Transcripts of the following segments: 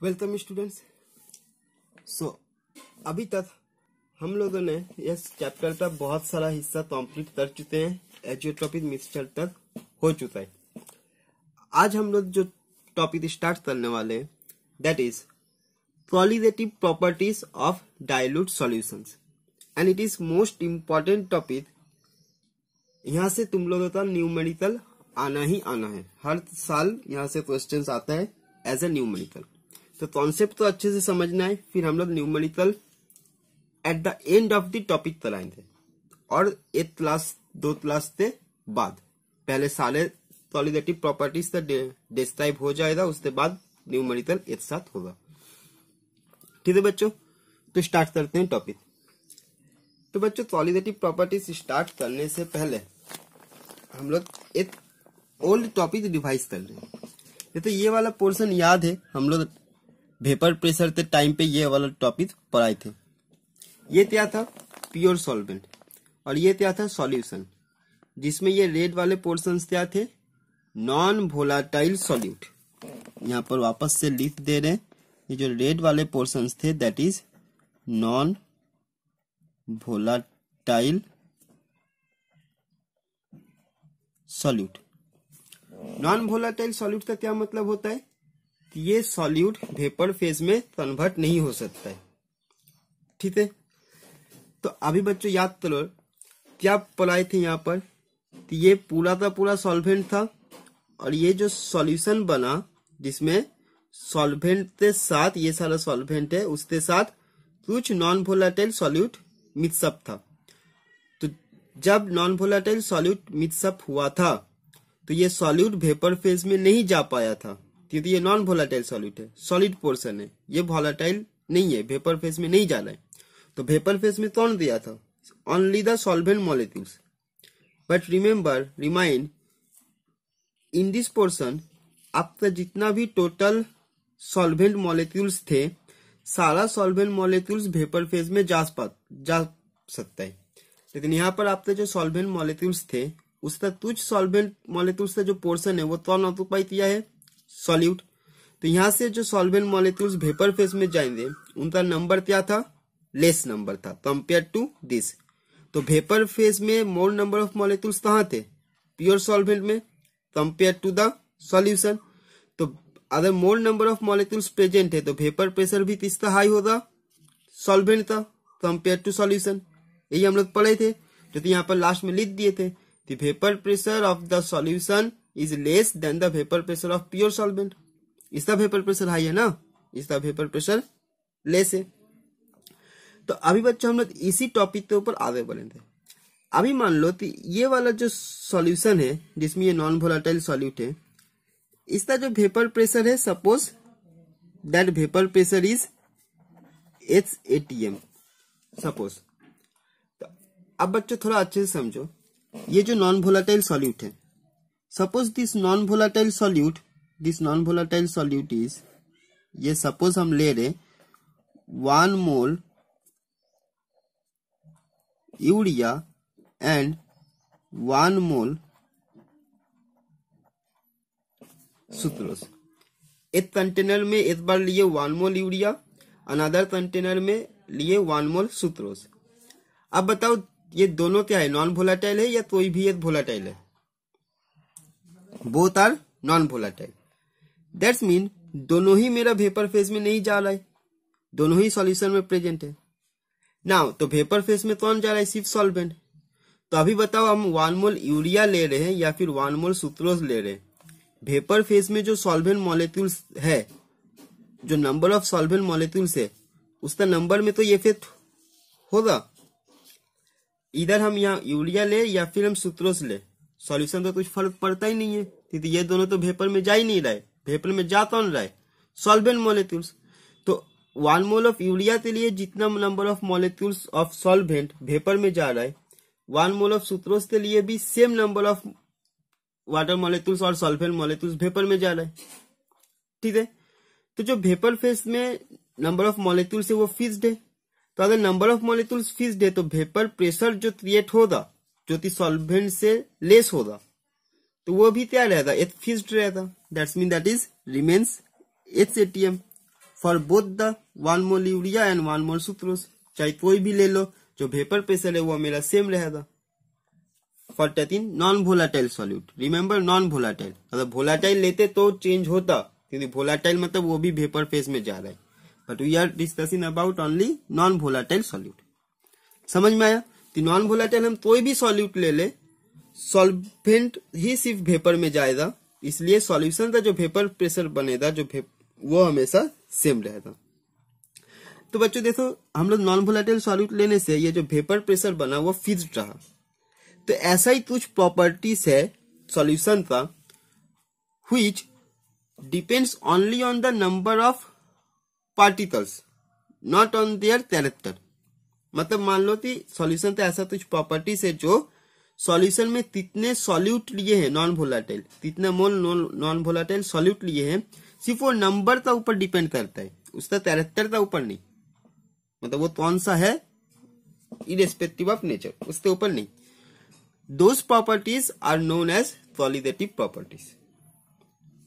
Welcome students. अभी तक हम लोगों ने इस चैप्टर का बहुत सारा हिस्सा कंप्लीट कर चुके हैं। एजियोट्रॉपिक मिक्सचर तक हो चुका है। आज हम लोग जो टॉपिक स्टार्ट करने वाले हैं that is qualitative properties of dilute solutions and it is most important topic. यहाँ से तुम लोगों का न्यूमेरिकल आना ही आना है। हर साल यहाँ से क्वेश्चंस आता है एज ए न्यूमेरिकल। तो कॉन्सेप्ट तो अच्छे से समझना है, फिर हम लोग numerical at the end of the topic कराएंगे और एक क्लास दो क्लास के बाद पहले सारे क्वालिटेटिव प्रॉपर्टीज का डिस्क्राइब हो जाएगा, उसके बाद न्यूमेरिकल एक साथ होगा। ठीक है बच्चों, तो स्टार्ट करते हैं टॉपिक। तो बच्चों क्वालिटेटिव प्रॉपर्टीज स्टार्ट करने से पहले हम लोग एक ओल्ड टॉपिक रिवाइज कर रहे हैं। तो ये वाला पोर्शन याद है, हम लोग वेपर प्रेशर के टाइम पे ये वाला टॉपिक पढ़ाए थे। ये क्या था? प्योर सॉल्वेंट, और ये क्या था? सॉल्यूशन, जिसमें ये रेड वाले पोर्शंस क्या थे? Non volatile solute. यहाँ पर वापस से लिख दे रहे हैं, ये जो रेड वाले पोर्शंस थे that is non volatile solute. Non volatile solute का क्या मतलब होता है? ये सॉल्यूट वेपर फेज में कन्वर्ट नहीं हो सकता है। ठीक है, तो अभी बच्चों याद करो क्या पढ़ाए थे यहाँ पर। तो ये पूरा का पूरा सॉल्वेंट था, और ये जो सॉल्यूशन बना जिसमें सॉल्वेंट के साथ, ये सारा सॉल्वेंट है, उसके साथ कुछ नॉन वोलाटाइल सॉल्यूट मिक्सअप था। तो जब नॉन वोलाटाइल सॉल्यूट मिक्सअप हुआ था तो ये सॉल्यूट वेपर फेज में नहीं जा पाया था, क्योंकि ये नॉन वोलाटाइल सॉल्यूट है, सॉलिड पोर्शन है, ये वोलाटाइल नहीं है, वेपर फेज में नहीं जा रहा है। तो वेपर फेज में कौन दिया था? Only the solvent molecules. But remind in this portion आपका जितना भी टोटल सॉल्वेंट मॉलिक्यूल्स थे, सारा सॉल्वेंट मॉलिक्यूल्स वेपर फेज में जा सकता है। लेकिन यहाँ पर आपके जो सॉल्वेंट मॉलिक्यूल्स थे उसका कुछ सॉल्वेंट मॉलिक्यूल्स का जो पोर्शन है वो कौन ऑक्युपाई किया है? सॉल्यूट। तो यहाँ से जो सॉल्वेंट मॉलिक्यूल्स वेपर फेज में जाएंगे उनका नंबर क्या था? लेस नंबर था कंपेयर टू दिस। तो वेपर फेज में मोर नंबर ऑफ मॉलिक्यूल्स कहाँ थे? प्योर सॉल्वेंट में कंपेयर टू द सॉल्यूशन। तो अगर मोर नंबर ऑफ मॉलिक्यूल्स प्रेजेंट है तो वेपर प्रेशर भी किसका हाई होगा? सॉल्वेंट का कंपेयर टू सॉल्यूशन। यही हम लोग पढ़े थे, जो यहाँ पर लास्ट में लिख दिए थे। The vapor pressure of the solution is less than the vapor pressure of pure solvent. इसका वेपर प्रेशर हाई है ना, इसका वेपर प्रेशर लेस है। तो अभी बच्चों हम लोग इसी टॉपिक के ऊपर आगे बढ़ेंगे। अभी मान लो तो ये वाला जो सॉल्यूशन है जिसमें ये नॉन वोलाटाइल सॉल्यूट है, इसका जो वेपर प्रेशर है, suppose that vapour pressure is H80 suppose. तो अब बच्चों थोड़ा अच्छे से समझो, ये जो नॉन वोलाटाइल सॉल्यूट है, suppose this non volatile solute is, ये सपोज हम ले रहे 1 मोल यूरिया एंड 1 मोल सुक्रोज। एक कंटेनर में एक बार लिए 1 मोल यूरिया, अनदर कंटेनर में लिए 1 मोल सुक्रोज। अब बताओ ये दोनों क्या है? नॉन वोलाटाइल है या कोई भी एक वोलाटाइल है? Both are non volatile. That's mean दोनों ही मेरा वेपर फेज में नहीं जा रहा है, दोनों ही सॉल्यूशन में प्रेजेंट है। नाउ तो वेपर फेज में कौन जा रहा है? सिर्फ सॉल्वेंट। तो अभी बताओ हम 1 मोल यूरिया ले रहे हैं या फिर 1 मोल सुक्रोज ले रहे हैं, वेपर फेज में जो सॉल्वेंट मॉलिक्यूल्स है, जो नंबर ऑफ सॉल्वेंट मॉलिक्यूल्स है, उसका नंबर में तो ये इफेक्ट होगा। इधर हम यहाँ यूरिया ले या फिर हम सुक्रोज ले, सॉल्यूशन तो कुछ फर्क पड़ता ही नहीं है, क्योंकि ये दोनों तो वेपर में जा ही नहीं रहे। वेपर में जा कौन रहा है? Solvent molecules. तो 1 मोल ऑफ यूरिया के लिए जितना number of molecules of solvent vapour में जा रहा है, 1 मोल ऑफ सुक्रोज के लिए भी same number of water molecules और सॉल्वेंट मॉलिक्यूल्स वेपर में जा रहा है। ठीक है, तो जो वेपर फेज में नंबर ऑफ मॉलिक्यूल्स है वो फिक्स्ड है। तो अगर नंबर ऑफ मॉलिक्यूल्स फिक्स्ड है तो वेपर प्रेशर जो क्रिएट होगा, जो कि सॉल्वेंट से लेस होगा, तो वो भी क्या रहेगा? एक फिक्स्ड रहेगा। That's mean that is remains H80m। For both the 1 mole urea and 1 mole sucrose. चाहे कोई भी ले लो, जो वेपर प्रेशर है वो मेरा सेम रहेगा। For 13 non volatile solute. Remember non volatile, अगर वोलाटाइल लेते तो चेंज होता, क्योंकि वोलाटाइल मतलब वो भी वेपर फेज में जा रहा है, but we are discussing about only non volatile solute. समझ में आया? तो नॉन वोलाटाइल हम कोई भी सॉल्यूट ले ले, सॉल्वेंट ही सिर्फ वेपर में जाएगा, इसलिए सॉल्यूशन का जो वेपर प्रेशर बनेगा वो हमेशा सेम रहेगा। तो बच्चों देखो, हम लोग नॉन वोलाटाइल सॉल्यूट लेने से ये जो वेपर प्रेशर बना वो फिक्स्ड रहा। तो ऐसा ही कुछ प्रॉपर्टीज है सॉल्यूशन का which depends only on the number of particles, not on their character. मतलब मान लो कि सॉल्यूशन का ऐसा कुछ प्रॉपर्टीज है जो सॉल्यूशन में कितने सॉल्यूट लिए हैं नॉन वोलाटाइल, कितने मोल नॉन वोलाटाइल सॉल्यूट लिए हैं, सिर्फ वो नंबर का ऊपर डिपेंड करता है, उसका कैरेक्टर का ऊपर नहीं। मतलब वो कौन सा है इरेस्पेक्टिव ऑफ नेचर, उसके ऊपर नहीं। Those properties are known as qualitative properties.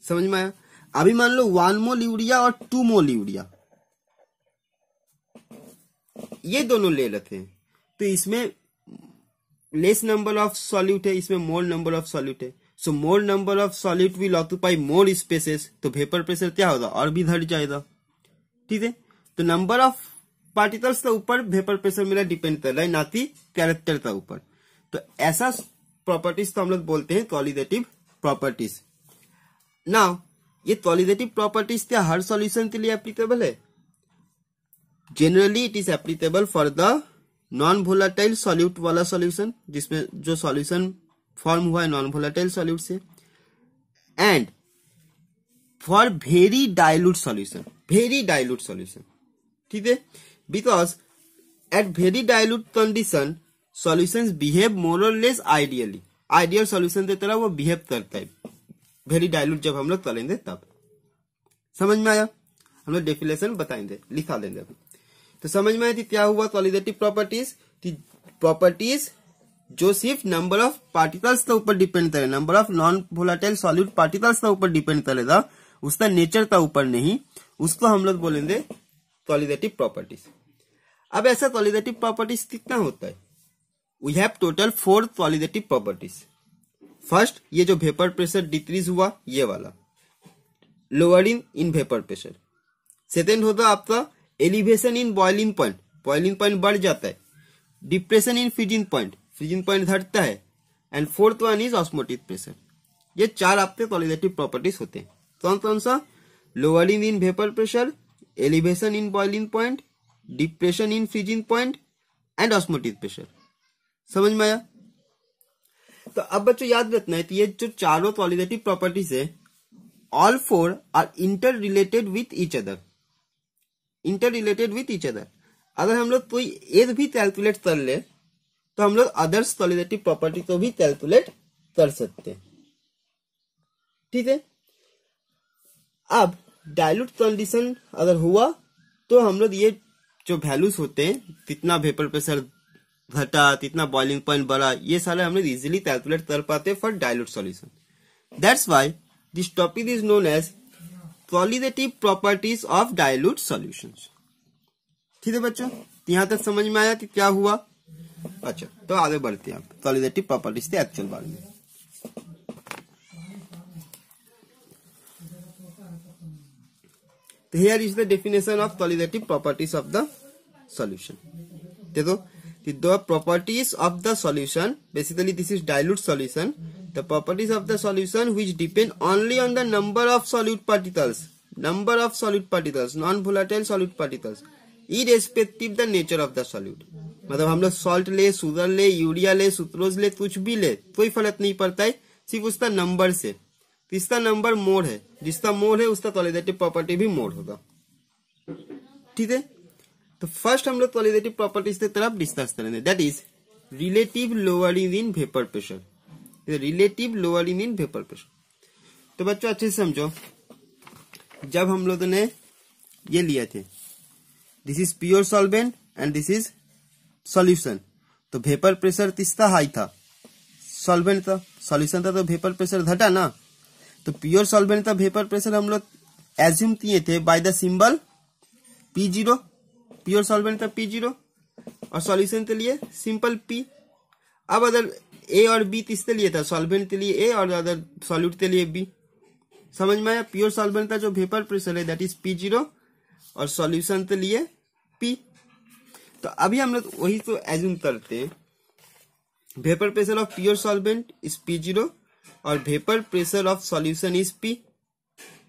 समझ में आया? अभी मान लो 1 मोल यूरिया और 2 मोल यूरिया, ये दोनों ले लेते हैं, तो इसमें लेस नंबर ऑफ सॉल्यूट है, इसमें मोर नंबर ऑफ सॉल्यूट है। So more number of solute will occupy more spaces, तो वेपर प्रेशर क्या होगा, और भी घट जाएगा। ठीक है, तो नंबर ऑफ पार्टिकल्स के ऊपर वेपर प्रेशर मेरा डिपेंड कर रहा है, ना कि कैरेक्टर के ऊपर। तो ऐसा प्रॉपर्टीज तो हम लोग बोलते हैं क्वालिटेटिव प्रॉपर्टीज। नाउ ये क्वालिटेटिव प्रॉपर्टीज क्या हर सॉल्यूशन के लिए एप्लीकेबल है? Generally it is applicable for the non volatile solute वाला सॉल्यूशन, जिसमें जो सॉल्यूशन फॉर्म हुआ है नॉन वोलाटाइल सॉल्यूट से, and for very dilute solution, very dilute solution. ठीक है, because at very dilute condition solutions behave more or less ideally. Ideal solution की तरह वो बिहेव करता है वेरी डाइल्यूट जब हम लोग करेंगे तब। समझ में आया? हम लोग डेफिनेशन बताएंगे, लिखा देंगे अभी। तो समझ में आया कि क्या हुआ क्वालिटेटिव प्रॉपर्टीज? प्रॉपर्टीज जो सिर्फ नंबर ऑफ पार्टिकल्स के ऊपर डिपेंड करे, number of non volatile solute particles के ऊपर डिपेंड करेगा, उसका नेचर का ऊपर नहीं, उसको हम लोग बोलेंगे क्वालिटेटिव प्रॉपर्टीज। अब ऐसा क्वालिटेटिव प्रॉपर्टीज कितना होता है? We have total 4 qualitative properties. First, ये जो वेपर प्रेशर डिक्रीज हुआ ये वाला, lowering in vapour pressure. Second होता आपका elevation in boiling point, boiling point बढ़ जाता है। Depression in freezing point, freezing point घटता है। And fourth one is osmotic pressure. ये 4 आपके क्वालिटेटिव प्रॉपर्टीज होते हैं। कौन कौन सा? Lowering in vapour pressure, elevation in boiling point, depression in freezing point and osmotic pressure. समझ में आया? तो अब बच्चों याद रखना है कि ये जो चारों क्वालिटेटिव प्रॉपर्टीज है, all 4 are inter related with each other, inter related with each other. अगर हम लोग कोई एक भी कैलकुलेट कर ले तो हम लोग अदर्स क्वालिटेटिव प्रॉपर्टी को भी कैलकुलेट कर सकते हैं। ठीक है, अब डाइल्यूट कंडीशन अगर हुआ तो हम लोग ये जो वैल्यूज होते हैं, कितना वेपर प्रेशर घटा, कितना बॉइलिंग पॉइंट बढ़ा, ये सारे हम लोग इजिली कैलकुलेट कर पाते हैं for dilute solution. That's why this topic is known as qualitative properties of dilute solutions. ठीक है बच्चों, यहां तक समझ में आया कि क्या हुआ? अच्छा, तो आगे बढ़ते हैं आप क्वालिटेटिव प्रॉपर्टीज के एक्चुअल बारे में। तो here is the definition of qualitative properties of the solution. देखो, the properties of the solution, basically this is dilute solution, the properties of the solution which depend only on the number of solute particles, non-volatile solute particles, irrespective the nature of the solute। मतलब हम लोग salt ले, sugar ले, urea ले, sucrose ले, कुछ भी ले, कोई फर्क नहीं पड़ता है, सिर्फ उसका नंबर से। जिसका नंबर मोर है, जिसका मोर है उसका क्वालिटेटिव प्रॉपर्टी भी मोर होगा। ठीक है, तो फर्स्ट हम लोग क्वालिटेटिव प्रॉपर्टीज की तरफ डिस्कस करेंगे, that is relative lowering in vapour pressure. Relative lowering in vapour pressure. तो बच्चों अच्छे से समझो, जब हम लोगों ने ये लिए थे, this is pure solvent and this is solution, तो वेपर प्रेशर किसका हाई था? सॉल्वेंट का। सॉल्यूशन था तो वेपर प्रेशर घटा ना। तो प्योर सॉल्वेंट का वेपर प्रेशर हम लोग एज्यूम किए थे by the symbol P0 pure solvent था P0 और सॉल्यूशन के लिए सिंपल P। अब अगर A और B किसके लिए था, सॉल्वेंट के लिए A और अदर सॉल्यूट के लिए B। समझ में आया? प्योर सॉल्वेंट का जो वेपर प्रेशर है दैट इज P0 और सॉल्यूशन के लिए P। तो अभी हम लोग वही तो एज्यूम करते हैं, vapour pressure of pure solvent is P0 और vapour pressure of solution is P।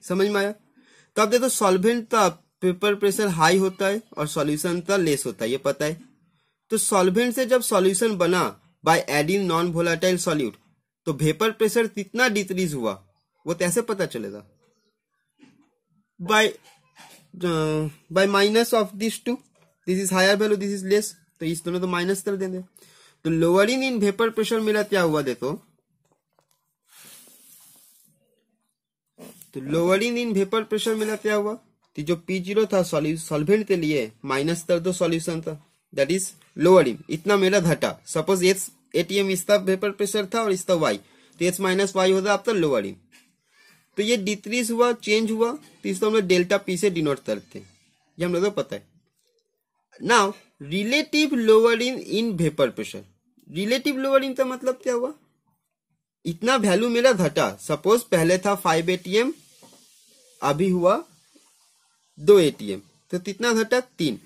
समझ में आया? तो अब देखो सॉल्वेंट का वेपर प्रेशर हाई होता है और सॉल्यूशन का लेस होता है, ये पता है। तो सॉल्वेंट से जब सॉल्यूशन बना by adding non volatile solute तो वेपर प्रेशर कितना डिक्रीज हुआ वो कैसे पता चलेगा? By minus of this two, this is higher value, this is less, तो इस दोनों तो माइनस कर देंगे। तो लोअरिंग इन वेपर प्रेशर मेरा क्या हुआ देखो, तो लोअरिंग इन वेपर प्रेशर मेरा क्या हुआ, तो जो P0 था सॉल्वेंट के लिए माइनस कर दो सॉल्यूशन था, दैट इज लोअरिंग, इतना मेरा घटा। सपोज H ATM इसका वेपर प्रेशर था और इसका Y, तो H माइनस Y होता आपका लोअरिंग। तो ये डिक्रीज हुआ, चेंज हुआ, तो इसको हम लोग डेल्टा P से डिनोट करते हैं, ये हम लोग को पता है। Now relative lowering in vapour pressure, relative lowering का मतलब क्या हुआ, इतना वैल्यू मेरा घटा। सपोज पहले था 5 ATM, अभी हुआ 2 ATM, तो कितना घटा 3,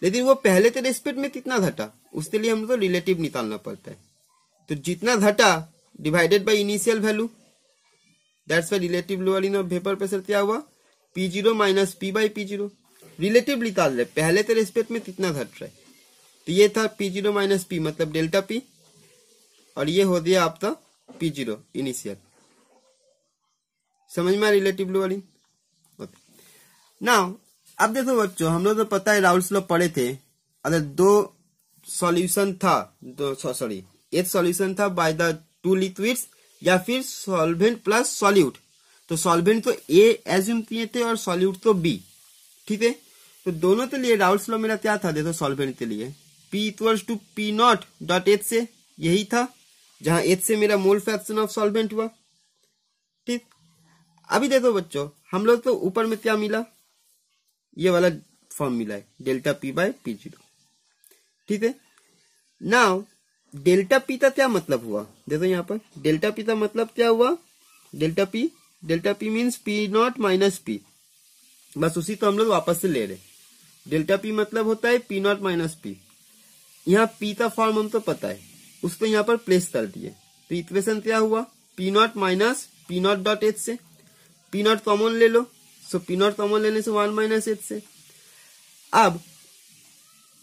लेकिन वो पहले के रेस्पेक्ट में कितना घटा उसके लिए हम लोग रिलेटिव निकालना पड़ता है। तो जितना घटा divided by initial value, that's why relative lowering of vapour pressure क्या हुआ, P0 minus P by P0। Relative निकाल रहे, पहले के रेस्पेक्ट में कितना घट रहा है, तो ये था P0 माइनस P मतलब डेल्टा P, और ये हो गया आपका P0 इनिशियल। समझ में रिलेटिव लोअरिंग। नाउ अब देखो बच्चों, हम लोग तो पता है राउल्स लॉ पढ़े थे, अगर दो सॉल्यूशन था, एक सॉल्यूशन था बाय द टू लिक्विड्स या फिर सॉल्वेंट प्लस सॉल्यूट, तो सॉल्वेंट तो A एज्यूम किए थे और सॉल्यूट तो B, ठीक है। तो दोनों के लिए राउल्स लॉ मेरा क्या था देखो, सॉल्वेंट के लिए P equals to P0 dot H से, यही था जहां H से मेरा मोल फ्रैक्शन ऑफ सॉल्वेंट हुआ, ठीक। अभी देखो बच्चों, हम लोग तो ऊपर में क्या मिला, ये वाला फॉर्म मिला है डेल्टा P बाय P0, ठीक है। नाउ डेल्टा P का क्या मतलब हुआ, देखो यहाँ पर डेल्टा P का मतलब क्या हुआ, delta P means P0 minus P, बस उसी तो हम लोग वापस से ले रहे। डेल्टा P मतलब होता है P0 माइनस P, यहाँ P का फॉर्म हम तो पता है, उसको यहाँ पर प्लेस कर दिए, तो इक्वेशन क्या हुआ, P0 minus P0 dot H से, P0 कॉमन ले लो, सो P0 कॉमन लेने से 1 माइनस H से। अब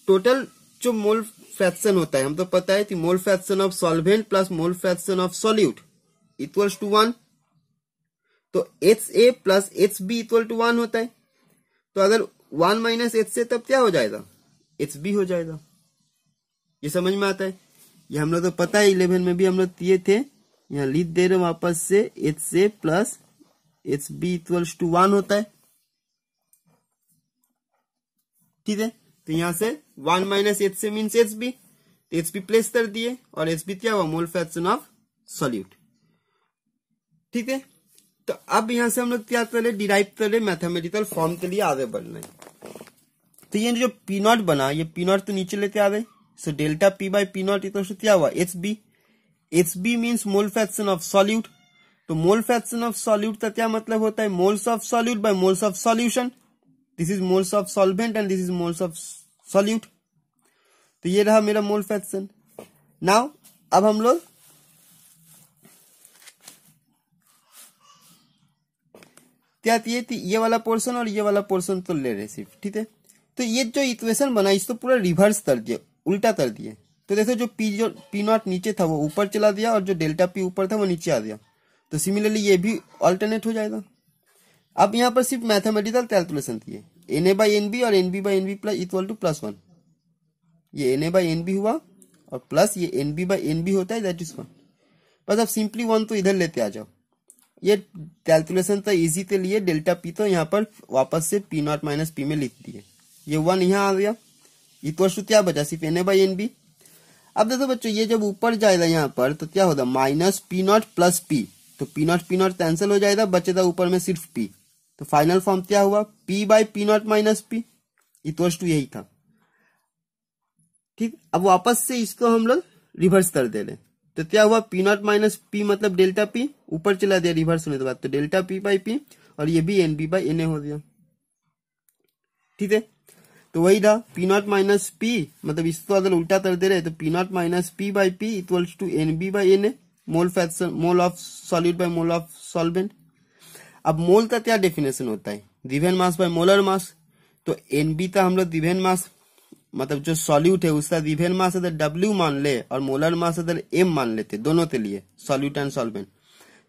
टोटल जो मोल फ्रैक्शन होता है, हम तो पता है कि mole fraction of solvent plus mole fraction of solute equals to 1, तो HA plus HB equal to 1 होता है। तो अगर 1 माइनस H से तब क्या हो जाएगा, HB हो जाएगा। ये समझ में आता है, ये हम लोग तो पता है 11 में भी हम लोग दिए थे, यहाँ लिख दे रहे वापस से, HA plus HB equals to 1 होता है, ठीक है। तो यहां से 1 माइनस H से मीन्स HB, तो HB प्लेस कर दिए और HB क्या हुआ, मोल फ्रैक्शन ऑफ सॉल्यूट, ठीक है। तो अब यहां से हम लोग क्या कर रहे, डिराइव कर रहे मैथमेटिकल फॉर्म के लिए आगे बढ़ना है। तो ये जो P0 बना, ये P0 तो नीचे लेते आ गए, so delta P by P0 equal to क्या हुआ, HB। HB means mole fraction of solute, तो मोल फ्रैक्शन ऑफ सॉल्यूट का क्या मतलब होता है, moles of solute bye moles of solution, this is moles of solvent and this is moles of solute. तो ये रहा मेरा मोल फ्रैक्शन। नाउ अब हम लोग क्या थी, ये वाला पोर्शन और ये वाला पोर्शन तो ले रहे सिर्फ, ठीक है। तो ये जो इक्वेशन बना इसको पूरा रिवर्स कर दिया, उल्टा कर दिए। तो देखो जो P0 नीचे था वो ऊपर चला दिया और जो डेल्टा P ऊपर था वो नीचे आ गया, तो सिमिलरली ये भी ऑल्टरनेट हो जाएगा। अब यहाँ पर सिर्फ मैथमेटिकल कैलकुलेशन थी, Na बाई NB और NB by NB plus equal to +1, ये Na बाई NB हुआ और प्लस ये NB बाई NB होता है, दैट इज 1। बस अब सिंपली 1 तो इधर लेते आ जाओ, ये कैलकुलेशन तो इजी के लिए डेल्टा P तो यहाँ पर वापस से P0 माइनस P में लिख दिए, ये 1 यहाँ आ गया, इक्वल टू क्या बचा, सिर्फ Na बाई NB। अब देखो बच्चों, ये जब ऊपर जाएगा यहाँ पर तो क्या होगा, माइनस P0 प्लस P, तो P0 कैंसिल हो जाएगा, बचेगा ऊपर में सिर्फ P, तो फाइनल फॉर्म क्या हुआ, P by P0 minus P। Equals to यही था। ठीक, अब वापस से इसको हम लोग रिवर्स कर दे रहे, तो क्या हुआ, पी नॉट माइनस पी मतलब डेल्टा पी, ऊपर चला दिया रिवर्स होने के बाद, तो डेल्टा पी बाई पी, और ये भी N B by N A हो गया। ठीक है, तो वही रहा पी नॉट माइनस पी, मतलब इसको अगर उल्टा कर दे रहे तो P not minus P by P equals to N B by N A, mole fraction, mole of solid by mole of solvent. अब मोल का क्या डेफिनेशन होता है, given mass by molar mass, तो एन बी का हम लोग गिवन मास मतलब जो सॉल्यूट है उसका गिवन मास अगर डब्ल्यू मान ले और मोलर मास अगर एम मान लेते दोनों के लिए, सॉल्यूट एंड सॉल्वेंट,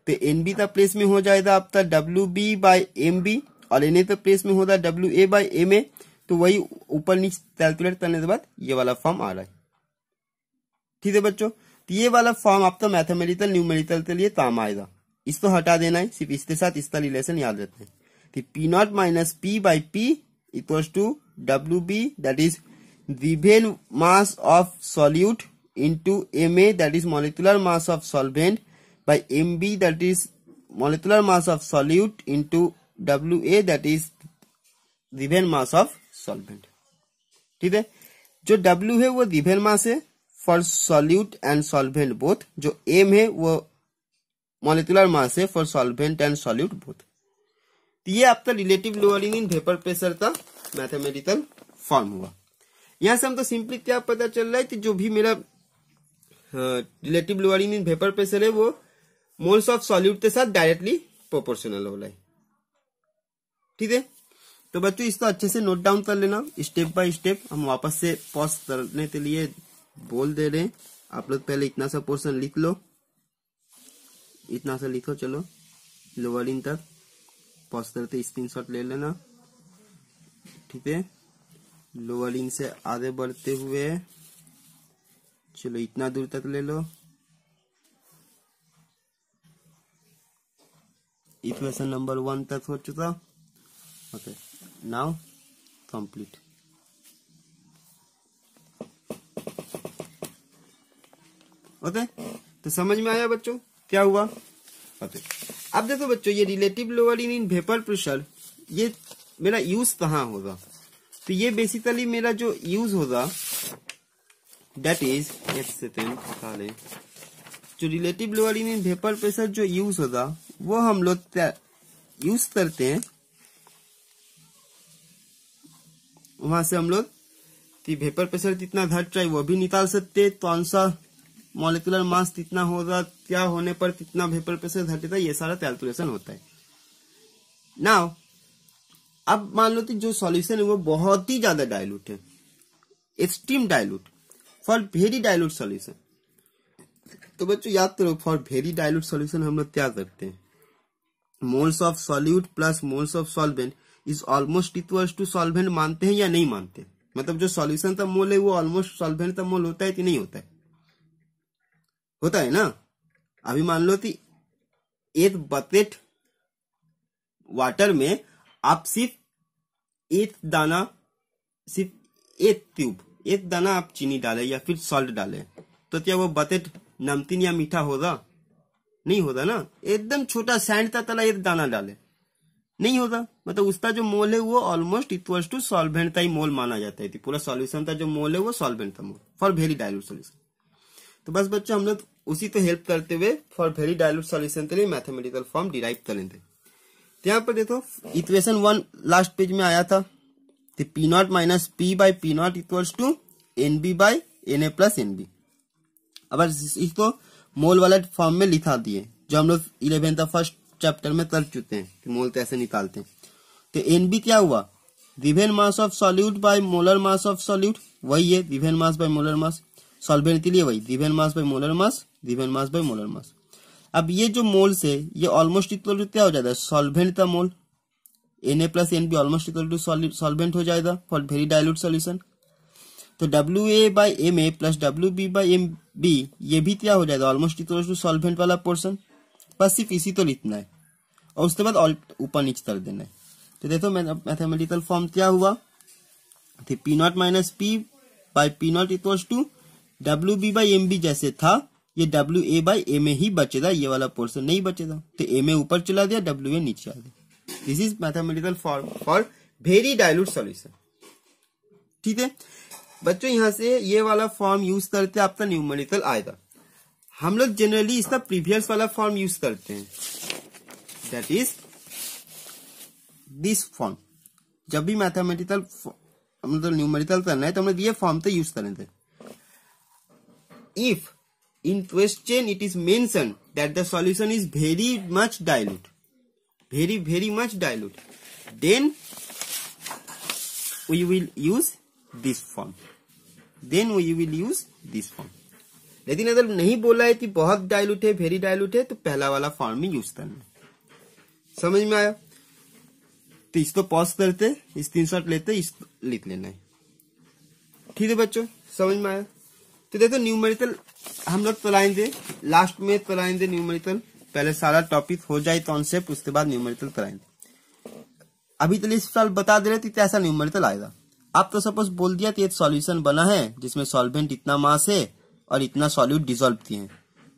तो एन बी का प्लेस में हो जाएगा आपका W B by M B, और एन ए का प्लेस में होगा W A by M A. तो वही ऊपर नीचे कैलकुलेट करने के बाद ये वाला फॉर्म आ रहा है। ठीक है बच्चों, तो ये वाला फॉर्म आपका मैथमेटिकल न्यूमेरिकल के लिए काम आएगा, इसको हटा देना है, सिर्फ इसके साथ इसका रिलेशन याद रखते हैं। तो P not minus P by P equals to W B that is given mass of solute into M A that is molecular mass of solvent by M B that is molecular mass of solute into W A that is given mass of solvent. ठीक है, जो W है वो given mass है for solute and solvent both, जो M है वो molecular mass है for solvent and solute both. तो ये आपका relative lowering in vapour pressure का मैथमेटिकल फॉर्म हुआ। यहां से हम तो सिंपली क्या पता चल रहा है कि जो भी मेरा relative lowering in vapour pressure है वो मोल्स ऑफ सॉल्यूट के साथ डायरेक्टली प्रोपोर्शनल हो रहा है। ठीक है, तो बच्चों इसको अच्छे से नोट डाउन कर लेना स्टेप बाय स्टेप। हम वापस से पॉज करने के लिए बोल दे रहे हैं, आप लोग पहले इतना सा पोर्शन लिख लो, इतना सा लिखो, चलो लोअरिंग तक पॉज करते स्क्रीनशॉट ले लेना। ठीक है, लोअरिंग से आगे बढ़ते हुए चलो इतना दूर तक ले लो, इक्वेशन नंबर 1 तक हो चुका। Okay, now complete. ओके, तो समझ में आया बच्चों क्या हुआ? ओके, अब देखो बच्चों ये relative lowering in vapour pressure, ये मेरा यूज कहाँ होगा? तो ये बेसिकली मेरा जो यूज होगा दैट इज, एक सेकेंड खाले, जो relative lowering in vapour pressure जो यूज होगा वो हम लोग यूज करते हैं, वहां से हम लोग वेपर प्रेशर कितना घट रहा है वो भी निकाल सकते, कौन सा मॉलिक्यूलर मास कितना होगा, क्या होने पर कितना वेपर प्रेशर घटेगा, ये सारा कैलकुलेशन होता है। नाउ अब मान लो कि जो सॉल्यूशन है वो बहुत ही ज्यादा डाइल्यूट है, extreme dilute, for very dilute solution. तो बच्चों याद करो, फॉर वेरी डाइल्यूट सॉल्यूशन हम लोग क्या करते हैं, moles of solute plus moles of solvent is almost equals to solvent मानते हैं या नहीं मानते? मतलब जो सॉल्यूशन का मोल है वो ऑलमोस्ट सॉल्वेंट का मोल होता है कि नहीं होता है? होता है ना। अभी मान लो कि एक बकेट वाटर में आप सिर्फ एक दाना, सिर्फ एक ट्यूब, एक दाना आप चीनी डाले या फिर सॉल्ट डाले, तो क्या वो बकेट नमकीन या मीठा होगा? नहीं होगा ना। एकदम छोटा सैंड का तला एक दाना डाले, नहीं होगा। मतलब उसका जो मोल है वो ऑलमोस्ट इक्वल्स टू सॉल्वेंट का ही मोल माना जाता है। पूरा सॉल्यूशन का जो मोल है वो सॉल्वेंट का मोल फॉर वेरी डाइल्यूट सॉल्यूशन। तो बस बच्चों हम लोग उसी को हेल्प करते हुए फॉर वेरी डाइल्यूट सॉल्यूशन के लिए मैथमेटिकल फॉर्म डिराइव कर लेते। तो यहाँ पर देखो इक्वेशन 1 लास्ट पेज में आया था, तो P not minus P by P not equals to N B by N A plus N B. अब इसको मोल वाला फॉर्म में लिखा दिए, जो हम लोग 11th फर्स्ट चैप्टर में कर चुके हैं कि मोल कैसे निकालते हैं। तो एन बी क्या हुआ, given mass of solute bye molar mass of solute, वही है given mass by molar mass. Solvent के लिए वही given mass by molar mass, given mass by molar मास। अब ये जो मोल्स है ये ऑलमोस्ट इक्वल टू क्या हो जाता है, सॉल्वेंट का mole, N A plus N B almost equal to solvent हो जाएगा फॉर वेरी डाइल्यूट सॉल्यूशन। तो W A by M A plus W B by M B ये भी क्या हो जाएगा, ऑलमोस्ट इक्वल टू सॉल्वेंट वाला पोर्शन। बस सिर्फ इसी तो लिखना है और उसके बाद ऊपर नीचे कर देना है। तो देखो मैथमेटिकल फॉर्म क्या हुआ, तो P not minus P by P not equals to W B by M B जैसे था, ये W A by M A ही बचेगा, ये वाला पोर्शन नहीं बचेगा। तो एम ए ऊपर चला दिया, डब्ल्यू ए नीचे आ गया। This is mathematical form for very dilute solution. ठीक है बच्चों, यहाँ से ये वाला फॉर्म यूज करते आपका न्यूमेरिकल आएगा। हम लोग जनरली इसका प्रीवियस वाला फॉर्म यूज करते हैं, दैट इज दिस फॉर्म। जब भी मैथमेटिकल मतलब न्यूमेरिकल करना है तो हम लोग ये फॉर्म तो यूज करेंगे। If in question it is mentioned that the solution is very much dilute, very much dilute, then we will use this form, लेकिन अगर नहीं बोला है कि बहुत डाइल्यूट है, वेरी डाइल्यूट है, तो पहला वाला फॉर्म ही यूज करना है। समझ में आया? तो इसको पॉज करते, स्क्रीनशॉट लेते, इसको लिख लेना है। ठीक है बच्चों, समझ में आया? तो देखो न्यूमेरिकल हम लोग कराएंगे, लास्ट में कराएंगे न्यूमेरिकल। पहले सारा टॉपिक हो जाए कॉन्सेप्ट, उसके बाद न्यूमेरिकल कराएंगे। अभी तो इस साल बता दे रहे थे कैसा न्यूमेरिकल आएगा। आप तो सपोज बोल दिया कि एक सॉल्यूशन बना है जिसमें सॉल्वेंट इतना मास है और इतना सॉल्यूट डिसॉल्व किए हैं,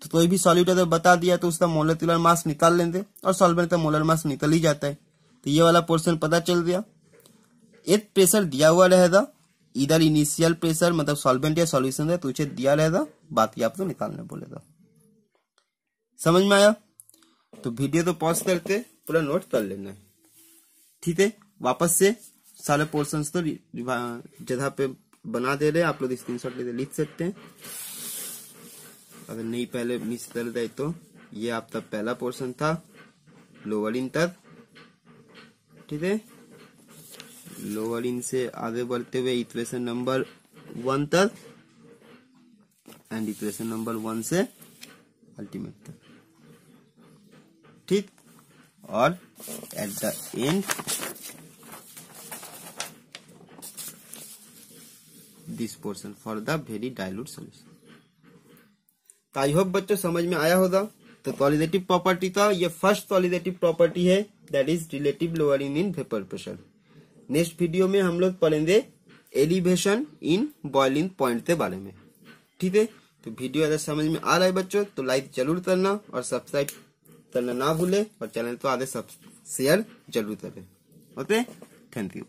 तो कोई भी सॉल्यूट अगर बता दिया तो उसका मोलेकुलर मास निकाल लेंगे और सॉल्वेंट का मोलर मास निकल ही जाता है। तो ये वाला पोर्शन पता चल गया। एक प्रेशर दिया हुआ रहेगा, इधर इनिशियल प्रेशर मतलब सॉल्वेंट या सॉल्यूशन है तो उसे दिया रहेगा, बाकी आपको निकालने बोलेगा। समझ में आया? तो वीडियो तो पॉज करके पूरा नोट कर लेना है। ठीक है, वापस से सारे पोर्शंस तो जगह पे बना दे रहे, आप लोग स्क्रीनशॉट लेके लिख सकते हैं। अगर नहीं पहले मिस कर दे तो ये आपका पहला पोर्शन था, लोअर इन तक। ठीक है, लोअर इन से आगे बढ़ते हुए इक्वेशन नंबर 1 तक एंड इक्वेशन नंबर 1 से अल्टीमेट तक। ठीक, और at the end this portion for the very dilute solution. तो आई होप बच्चों समझ में आया होगा। तो क्वालिटेटिव प्रॉपर्टी का ये फर्स्ट क्वालिटेटिव प्रॉपर्टी है, that is relative lowering in vapour pressure. Next video में हम लोग पढ़ेंगे एलिवेशन इन बॉइलिंग पॉइंट के बारे में। ठीक है, तो वीडियो अगर समझ में आ रहा है बच्चों तो लाइक जरूर करना और सब्सक्राइब करना ना भूले, और चैनल को आगे शेयर जरूर करें। Okay, thank you.